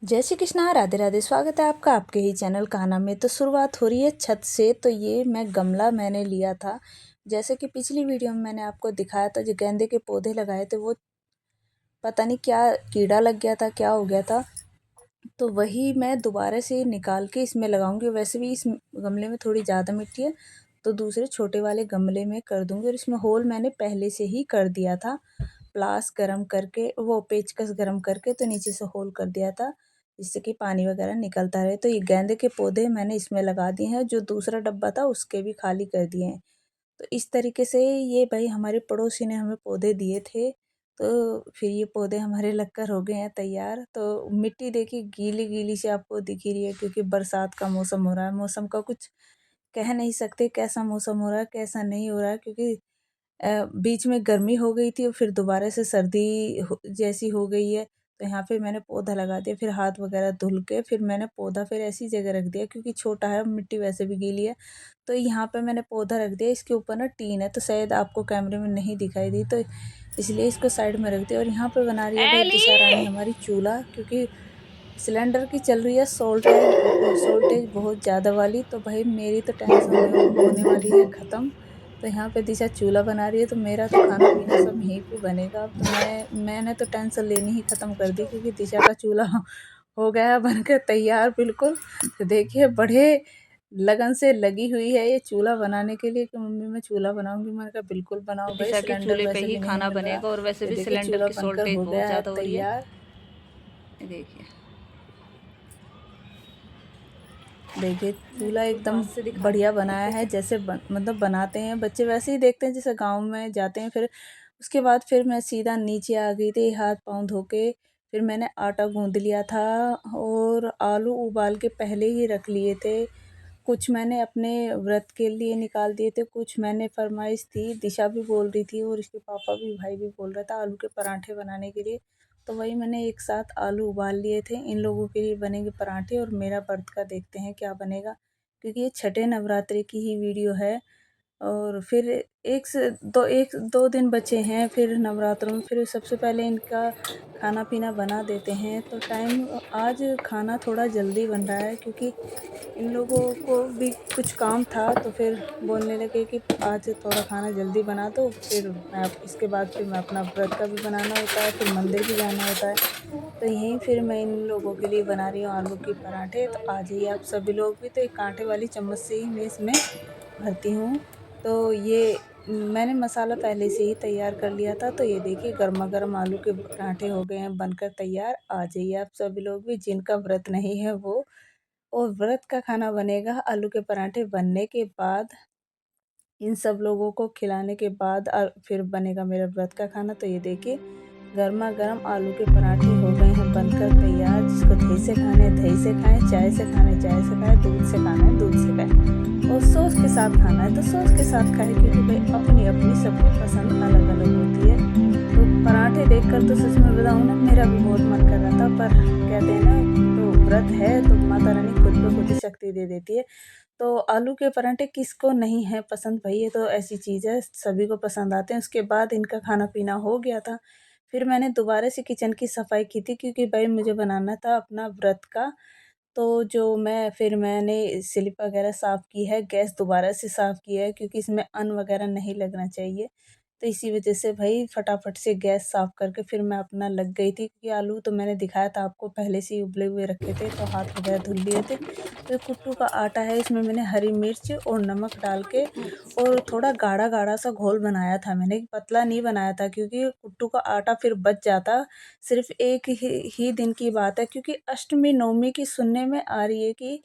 जय श्री कृष्णा, राधे राधे। स्वागत है आपका आपके ही चैनल कान्हा में। तो शुरुआत हो रही है छत से। तो ये गमला मैंने लिया था, जैसे कि पिछली वीडियो में मैंने आपको दिखाया था। जो गेंदे के पौधे लगाए थे वो पता नहीं क्या कीड़ा लग गया था, क्या हो गया था। तो वही मैं दोबारा से निकाल के इसमें लगाऊंगी। वैसे भी इस गमले में थोड़ी ज़्यादा मिट्टी है, तो दूसरे छोटे वाले गमले में कर दूंगी। और इसमें होल मैंने पहले से ही कर दिया था, प्लास गरम करके, वो पेचकस गरम करके, तो नीचे से होल कर दिया था जिससे कि पानी वगैरह निकलता रहे। तो ये गेंदे के पौधे मैंने इसमें लगा दिए हैं। जो दूसरा डब्बा था उसके भी खाली कर दिए हैं। तो इस तरीके से ये भाई हमारे पड़ोसी ने हमें पौधे दिए थे, तो फिर ये पौधे हमारे लगकर हो गए हैं तैयार। तो मिट्टी देखिए गीली गीली से आपको दिख ही रही है, क्योंकि बरसात का मौसम हो रहा है। मौसम का कुछ कह नहीं सकते कैसा मौसम हो रहा है कैसा नहीं हो रहा है, क्योंकि बीच में गर्मी हो गई थी और फिर दोबारा से सर्दी जैसी हो गई है। तो यहाँ पे मैंने पौधा लगा दिया, फिर हाथ वगैरह धुल के फिर मैंने पौधा फिर ऐसी जगह रख दिया, क्योंकि छोटा है, मिट्टी वैसे भी गीली है। तो यहाँ पे मैंने पौधा रख दिया। इसके ऊपर ना टीन है, तो शायद आपको कैमरे में नहीं दिखाई दी, तो इसलिए इसको साइड में रख दिया। और यहाँ पे बना रही है भाई एली। दिशा रानी हमारी चूल्हा, क्योंकि सिलेंडर की चल रही है शॉर्टेज बहुत ज़्यादा वाली। तो भाई मेरी तो टेंशन होने वाली है ख़त्म। तो यहाँ पे दिशा चूल्हा बना रही है, तो मेरा तो खाना पीना सब यहीं पे बनेगा। अब तो मैंने तो टेंशन लेनी ही ख़त्म कर दी, क्योंकि दिशा का चूल्हा हो गया है बनकर तैयार बिल्कुल। तो देखिए बड़े लगन से लगी हुई है ये चूल्हा बनाने के लिए कि मम्मी मैं चूल्हा बनाऊंगी। मैंने कहा बिल्कुल बनाओ भाई, दिशा के सिलेंडर चूल्हे पे वैसे ही भी नहीं खाना मिल रहा। बनेगा और वैसे ये भी देखिए सिलेंडर चूल्हा की बनकर शॉर्टेज हो बहुत गया है ज़्यादा हो रही है। तैयार। ये देखिए, देखिए चूल्हा तो एकदम पास से दिखा बढ़िया रही बनाया है, जैसे मतलब बनाते हैं बच्चे वैसे ही देखते हैं जैसे गांव में जाते हैं। फिर उसके बाद फिर मैं सीधा नीचे आ गई थी हाथ पांव धो के। फिर मैंने आटा गूंद लिया था और आलू उबाल के पहले ही रख लिए थे। कुछ मैंने अपने व्रत के लिए निकाल दिए थे, कुछ मैंने फरमाइश थी, दिशा भी बोल रही थी और इसके पापा भी, भाई भी बोल रहा था आलू के पराठे बनाने के लिए। तो वही मैंने एक साथ आलू उबाल लिए थे। इन लोगों के लिए बनेंगे पराठे और मेरा व्रत का देखते हैं क्या बनेगा, क्योंकि ये छठे नवरात्रि की ही वीडियो है। और फिर एक दो दिन बचे हैं फिर नवरात्रों में। फिर सबसे पहले इनका खाना पीना बना देते हैं। तो टाइम आज खाना थोड़ा जल्दी बन रहा है, क्योंकि इन लोगों को भी कुछ काम था। तो फिर बोलने लगे कि आज थोड़ा खाना जल्दी बना दो, फिर मैं इसके बाद फिर मैं अपना व्रत का भी बनाना होता है, फिर मंदिर भी जाना होता है। तो यहीं फिर मैं इन लोगों के लिए बना रही हूँ आलू के पराठे। तो आ जाइए आप सभी लोग भी। तो एक कांटे वाली चम्मच से ही मैं इसमें भरती हूँ। तो ये मैंने मसाला पहले से ही तैयार कर लिया था। तो ये देखिए गर्मा गर्म आलू के पराठे हो गए हैं बनकर तैयार। आ जाइए आप सभी लोग भी, जिनका व्रत नहीं है वो। और व्रत का खाना बनेगा आलू के पराठे बनने के बाद। इन सब लोगों को खिलाने के बाद फिर बनेगा मेरा व्रत का खाना। तो ये देखिए गर्मा गर्म आलू के पराठे हो गए हैं बनकर तैयार। जिसको दही से खाने हैं दही से खाएं, चाय से खाने चाय से खाएं, दूध से खाना है दूध से खाएं, और सॉस के साथ खाना है तो सॉस के साथ खाएं, क्योंकि भाई अपनी अपनी सबकी पसंद अलग अलग होती है। तो पराठे देखकर तो सच में बताऊँ ना, मेरा भी बहुत मन कर रहा था, पर कहते हैं ना, तो व्रत है तो माता रानी खुद ब खुद ही शक्ति दे देती है। तो आलू के पराठे किसको नहीं है पसंद भाई, ये तो ऐसी चीज़ है सभी को पसंद आते हैं। उसके बाद इनका खाना पीना हो गया था। फिर मैंने दोबारा से किचन की सफाई की थी, क्योंकि भाई मुझे बनाना था अपना व्रत का। तो फिर मैंने स्लिप वगैरह साफ़ की है, गैस दोबारा से साफ़ किया है, क्योंकि इसमें अन्न वगैरह नहीं लगना चाहिए। तो इसी वजह से भाई फटाफट से गैस साफ़ करके फिर मैं अपना लग गई थी, क्योंकि आलू तो मैंने दिखाया था आपको पहले से ही उबले हुए रखे थे, तो हाथ वगैरह धुल लिए थे। तो ये कुट्टू का आटा है, इसमें मैंने हरी मिर्च और नमक डाल के और थोड़ा गाढ़ा-गाढ़ा सा घोल बनाया था मैंने, पतला नहीं बनाया था, क्योंकि कुट्टू का आटा फिर बच जाता। सिर्फ़ एक ही दिन की बात है, क्योंकि अष्टमी नवमी की सुनने में आ रही है कि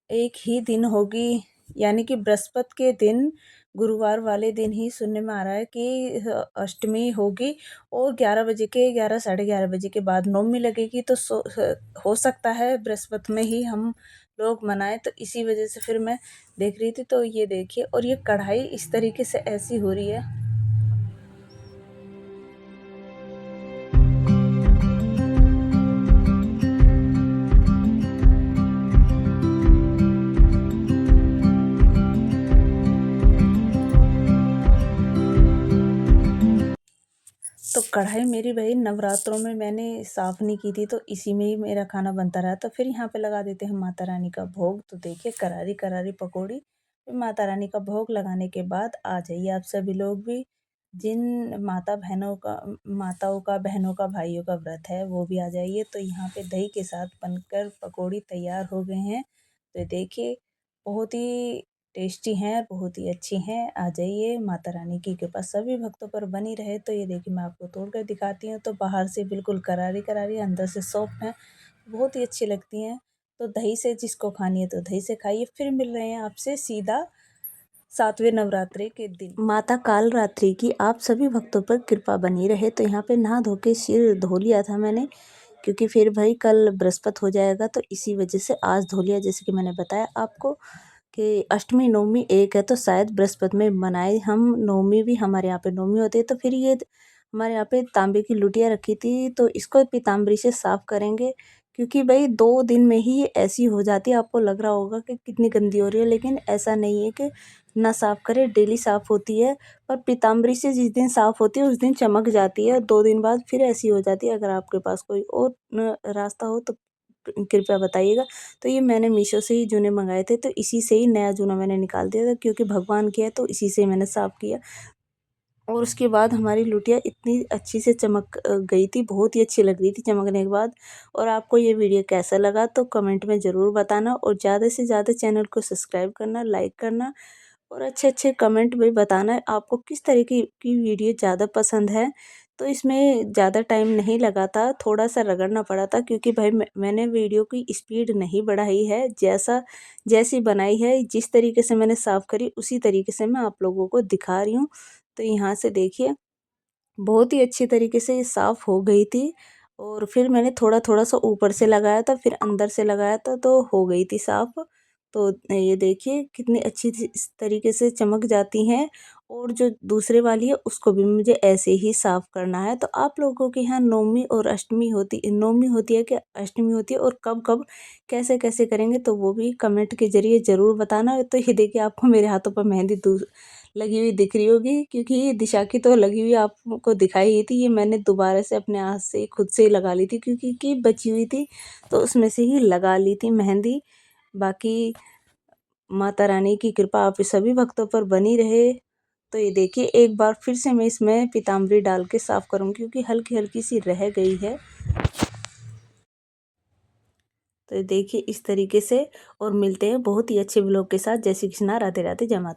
एक ही दिन होगी, यानी कि बृहस्पति के दिन, गुरुवार वाले दिन ही सुनने में आ रहा है कि अष्टमी होगी। और 11 बजे के, 11 साढ़े 11 बजे के बाद नवमी लगेगी। तो हो सकता है बृहस्पति में ही हम लोग मनाएं। तो इसी वजह से फिर मैं देख रही थी। तो ये देखिए, और ये कढ़ाई इस तरीके से ऐसी हो रही है। तो कढ़ाई मेरी भाई नवरात्रों में मैंने साफ़ नहीं की थी, तो इसी में ही मेरा खाना बनता रहा। तो फिर यहाँ पे लगा देते हैं माता रानी का भोग। तो देखिए करारी करारी पकौड़ी, फिर माता रानी का भोग लगाने के बाद आ जाइए आप सभी लोग भी, जिन माताओं का, बहनों का, भाइयों का व्रत है वो भी आ जाइए। तो यहाँ पे दही के साथ बनकर पकौड़ी तैयार हो गए हैं। तो देखिए बहुत ही टेस्टी हैं, बहुत ही अच्छी हैं। आ जाइए, माता रानी की कृपा सभी भक्तों पर बनी रहे। तो ये देखिए मैं आपको तोड़ कर दिखाती हूँ। तो बाहर से बिल्कुल करारी करारी, अंदर से सॉफ्ट हैं, बहुत ही अच्छी लगती हैं। तो दही से जिसको खानी है तो दही से खाइए। फिर मिल रहे हैं आपसे सीधा 7वें नवरात्रे के दिन। माता काल रात्रि की आप सभी भक्तों पर कृपा बनी रहे। तो यहाँ पे नहा धो के सिर धो लिया था मैंने, क्योंकि फिर भाई कल बृहस्पति हो जाएगा, तो इसी वजह से आज धो लिया। जैसे कि मैंने बताया आपको कि अष्टमी नवमी एक है, तो शायद बृहस्पति में मनाए हम। नवमी भी हमारे यहाँ पे नवमी होती है। तो फिर ये हमारे यहाँ पे तांबे की लुटिया रखी थी, तो इसको पीताम्बरी से साफ़ करेंगे, क्योंकि भाई 2 दिन में ही ऐसी हो जाती है। आपको लग रहा होगा कि कितनी गंदी हो रही है, लेकिन ऐसा नहीं है कि ना साफ़ करें, डेली साफ़ होती है। पर पीताम्बरी से जिस दिन साफ़ होती है उस दिन चमक जाती है, 2 दिन बाद फिर ऐसी हो जाती है। अगर आपके पास कोई और रास्ता हो तो कृपया बताइएगा। तो ये मैंने मीशो से ही जूने मंगाए थे, तो इसी से ही नया जूना मैंने निकाल दिया था, क्योंकि भगवान की है तो इसी से मैंने साफ़ किया। और उसके बाद हमारी लुटिया इतनी अच्छी से चमक गई थी, बहुत ही अच्छी लग रही थी चमकने के बाद। और आपको ये वीडियो कैसा लगा तो कमेंट में ज़रूर बताना, और ज़्यादा से ज़्यादा चैनल को सब्सक्राइब करना, लाइक करना, और अच्छे अच्छे कमेंट भी बताना आपको किस तरीके की वीडियो ज़्यादा पसंद है। तो इसमें ज़्यादा टाइम नहीं लगा था, थोड़ा सा रगड़ना पड़ा था, क्योंकि भाई मैंने वीडियो की स्पीड नहीं बढ़ाई है। जैसी बनाई है, जिस तरीके से मैंने साफ़ करी उसी तरीके से मैं आप लोगों को दिखा रही हूँ। तो यहाँ से देखिए बहुत ही अच्छी तरीके से ये साफ़ हो गई थी। और फिर मैंने थोड़ा-थोड़ा सा ऊपर से लगाया था, फिर अंदर से लगाया था, तो हो गई थी साफ़। तो ये देखिए कितनी अच्छी इस तरीके से चमक जाती हैं। और जो दूसरे वाली है उसको भी मुझे ऐसे ही साफ़ करना है। तो आप लोगों के यहाँ नवमी होती है कि अष्टमी होती है, और कब-कब कैसे-कैसे करेंगे तो वो भी कमेंट के ज़रिए ज़रूर बताना। तो ये देखिए आपको मेरे हाथों पर मेहंदी लगी हुई दिख रही होगी, क्योंकि ये दिशा की तो लगी हुई आपको दिखाई ही थी। ये मैंने दोबारा से अपने हाथ से खुद से ही लगा ली थी, क्योंकि बची हुई थी, तो उसमें से ही लगा ली थी मेहंदी। बाकी माता रानी की कृपा आप सभी भक्तों पर बनी रहे। तो ये देखिए एक बार फिर से मैं इसमें पीताम्बरी डाल के साफ़ करूँगी, क्योंकि हल्की-हल्की सी रह गई है। तो ये देखिए इस तरीके से, और मिलते हैं बहुत ही अच्छे व्लॉग के साथ। जय श्री कृष्णा, राधे राधे, जय माता।